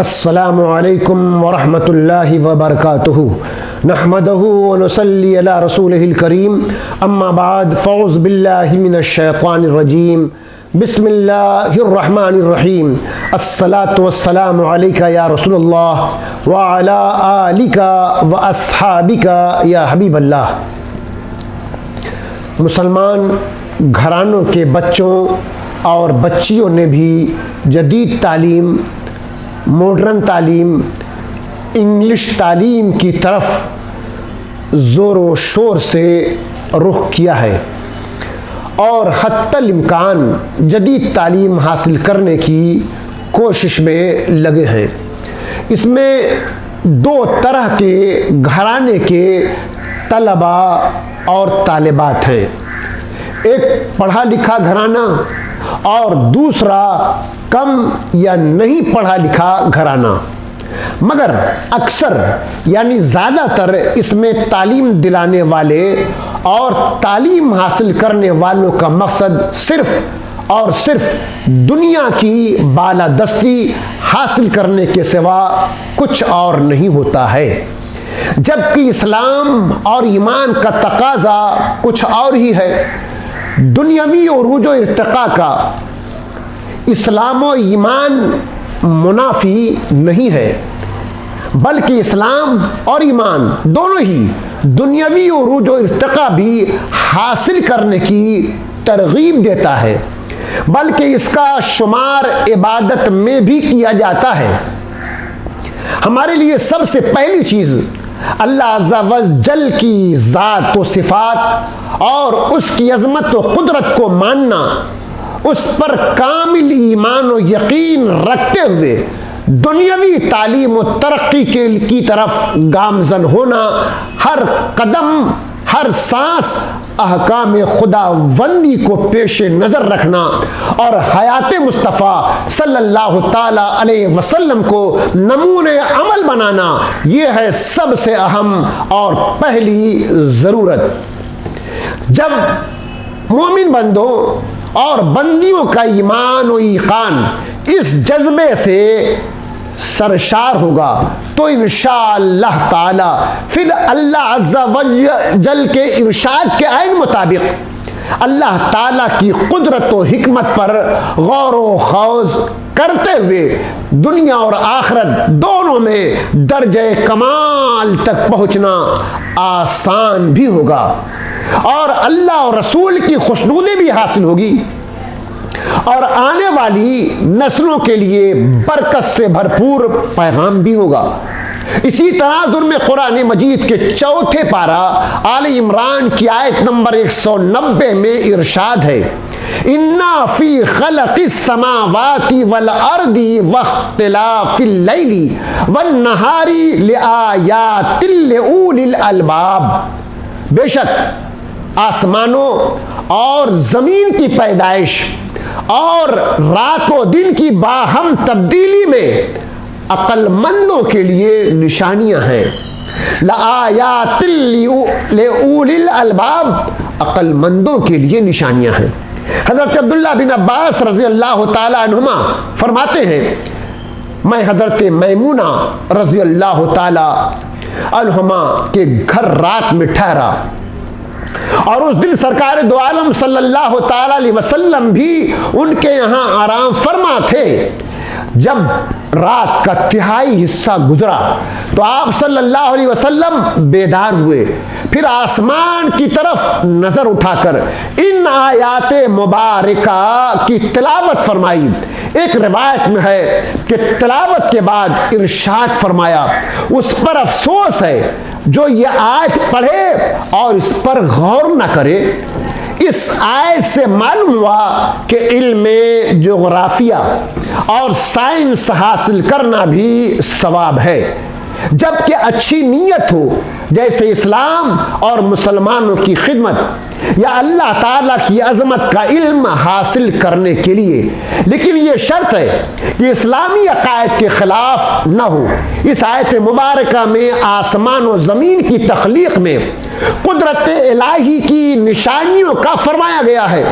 السلام علیکم ورحمۃ اللہ وبرکاتہ نحمدہ ونصلی علی رسولہ الکریم اما بعد فاعوذ باللہ من الشیطان الرجیم بسم اللہ الرحمن الرحیم الصلاۃ والسلام علیک یا رسول اللہ وعلی آلک واصحابک یا حبیب اللہ۔ مسلمان گھرانوں کے بچوں اور بچیوں نے بھی جدید تعلیم، ماڈرن تعلیم، انگلش تعلیم کی طرف زور و شور سے رخ کیا ہے اور حتی الامکان جدید تعلیم حاصل کرنے کی کوشش میں لگے ہیں۔ اس میں دو طرح کے گھرانے کے طلبا اور طالبات ہیں، ایک پڑھا لکھا گھرانہ اور دوسرا کم یا نہیں پڑھا لکھا گھرانہ، مگر اکثر یعنی زیادہ تر اس میں تعلیم دلانے والے اور تعلیم حاصل کرنے والوں کا مقصد صرف اور صرف دنیا کی بالادستی حاصل کرنے کے سوا کچھ اور نہیں ہوتا ہے، جبکہ اسلام اور ایمان کا تقاضا کچھ اور ہی ہے۔ دنیاوی عروج و ارتقاء کا اسلام و ایمان منافی نہیں ہے، بلکہ اسلام اور ایمان دونوں ہی دنیاوی عروج و ارتقاء بھی حاصل کرنے کی ترغیب دیتا ہے، بلکہ اس کا شمار عبادت میں بھی کیا جاتا ہے۔ ہمارے لیے سب سے پہلی چیز اللہ عز و جل کی ذات و صفات اور اس کی عظمت و قدرت کو ماننا، اس پر کامل ایمان و یقین رکھتے ہوئے دنیاوی تعلیم و ترقی کی طرف گامزن ہونا، ہر قدم ہر سانس احکام خداوندی کو پیش نظر رکھنا اور حیات مصطفیٰ صلی اللہ تعالی علیہ وسلم کو نمونۂ عمل بنانا، یہ ہے سب سے اہم اور پہلی ضرورت۔ جب مومن بندوں اور بندیوں کا ایمان و ایقان اس جذبے سے سرشار ہوگا تو انشاءاللہ تعالی پھر اللہ عز و جل کے ارشاد کے عین مطابق اللہ تعالی کی قدرت و حکمت پر غور و خوض کرتے ہوئے دنیا اور آخرت دونوں میں درجہ کمال تک پہنچنا آسان بھی ہوگا اور اللہ اور رسول کی خوشنودی بھی حاصل ہوگی اور آنے والی نسلوں کے لیے برکت سے بھرپور پیغام بھی ہوگا۔ اسی تناظر میں قرآن مجید کے چوتھے پارہ آل عمران کی آیت نمبر 190 میں ارشاد ہے، اِنَّا فِي خَلَقِ السَّمَاوَاتِ وَالْأَرْضِ وَاخْتِلَافِ اللَّيْلِ وَالنَّهَارِ لِآيَاتٍ لِأُولِي الْأَلْبَابِ، بے شک آسمانوں اور زمین کی پیدائش اور رات و دن کی باہم تبدیلی میں عقل مندوں کے لیے نشانیاں ہیں۔ لآیات لأولی الالباب، عقل مندوں کے لیے نشانیاں ہیں۔ حضرت عبداللہ بن عباس رضی اللہ تعالی عنہما فرماتے ہیں، میں حضرت میمونہ رضی اللہ تعالی عنہما کے گھر رات میں ٹھہرا اور اس دن سرکار دو عالم صلی اللہ تعالی علیہ وسلم بھی ان کے یہاں آرام فرما تھے۔ جب رات کا تہائی حصہ گزرا تو آپ صلی اللہ علیہ وسلم بیدار ہوئے، پھر آسمان کی طرف نظر اٹھا کر ان آیات مبارکہ کی تلاوت فرمائی۔ ایک روایت میں ہے کہ تلاوت کے بعد ارشاد فرمایا، اس پر افسوس ہے جو یہ آیت پڑھے اور اس پر غور نہ کرے۔ اس آیت سے معلوم ہوا کہ علم جغرافیہ اور سائنس حاصل کرنا بھی ثواب ہے، جبکہ اچھی نیت ہو، جیسے اسلام اور مسلمانوں کی خدمت یا اللہ تعالیٰ کی عظمت کا علم حاصل کرنے کے لیے، لیکن یہ شرط ہے کہ اسلامی عقائد کے خلاف نہ ہو۔ اس آیت مبارکہ میں آسمان و زمین کی تخلیق میں قدرت الہی کی نشانیوں کا فرمایا گیا ہے۔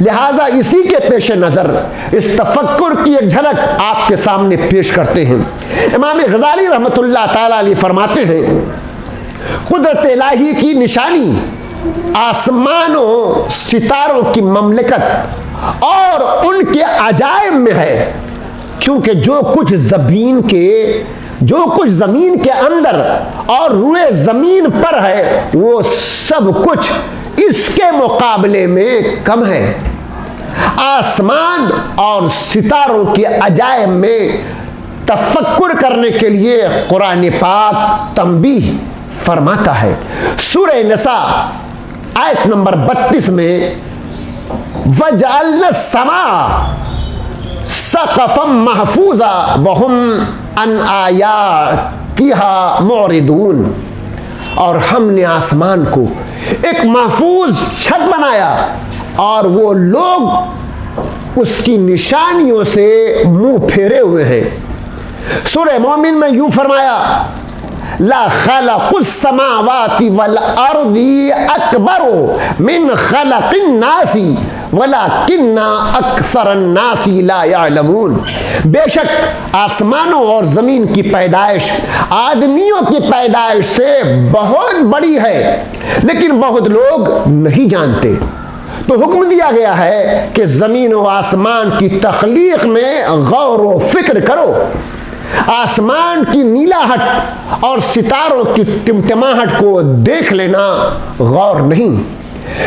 لہٰذا اسی کے پیش نظر اس تفکر کی ایک جھلک آپ کے سامنے پیش کرتے ہیں۔ امام غزالی رحمۃ اللہ تعالی علیہ فرماتے ہیں قدرت الہی کی نشانی آسمانوں ستاروں کی مملکت اور ان کے عجائب میں ہے، کیونکہ جو کچھ زمین کے اندر اور روئے زمین پر ہے وہ سب کچھ اس کے مقابلے میں کم ہے۔ آسمان اور ستاروں کے عجائب میں تفکر کرنے کے لیے قرآن پاک تنبیہ فرماتا ہے۔ سورہ نساء آیت نمبر 32 میں وَجَعَلْنَا السَّمَاءَ سَقْفًا مَحْفُوظًا وَهُمْ عَنْ آيَاتِهَا مُعْرِضُونَ، اور ہم نے آسمان کو ایک محفوظ چھت بنایا اور وہ لوگ اس کی نشانیوں سے منہ پھیرے ہوئے ہیں۔ سورہ مومن میں یوں فرمایا لا خلق السماوات والارض اکبر من خلق الناس ولکن اکثر الناس لا یعلمون، بے شک آسمانوں اور زمین کی پیدائش آدمیوں کی پیدائش سے بہت بڑی ہے، لیکن بہت لوگ نہیں جانتے۔ تو حکم دیا گیا ہے کہ زمین و آسمان کی تخلیق میں غور و فکر کرو۔ آسمان کی نیلاہٹ اور ستاروں کی ٹمٹماہٹ کو دیکھ لینا غور نہیں،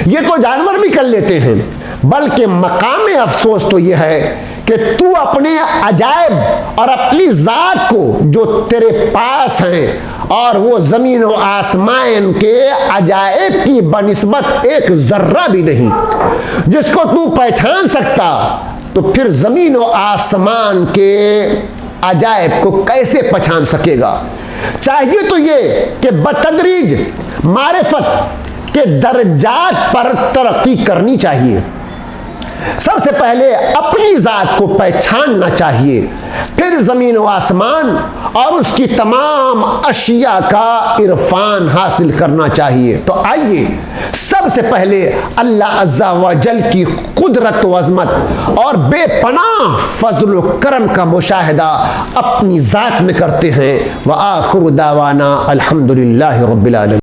یہ تو جانور بھی کر لیتے ہیں، بلکہ مقام افسوس تو یہ ہے کہ تو اپنے عجائب اور اپنی ذات کو جو تیرے پاس ہیں اور وہ زمین و آسمان کے عجائب کی بنسبت ایک ذرہ بھی نہیں، جس کو تو پہچان سکتا تو پھر زمین و آسمان کے عجائب کو کیسے پہچان سکے گا؟ چاہیے تو یہ کہ بتدریج معرفت کے درجات پر ترقی کرنی چاہیے۔ سب سے پہلے اپنی ذات کو پہچاننا چاہیے، پھر زمین و آسمان اور اس کی تمام اشیاء کا عرفان حاصل کرنا چاہیے۔ تو آئیے سب سے پہلے اللہ عز و جل کی قدرت و عظمت اور بے پناہ فضل و کرم کا مشاہدہ اپنی ذات میں کرتے ہیں۔ وآخر دعوانا الحمدللہ رب العالمین۔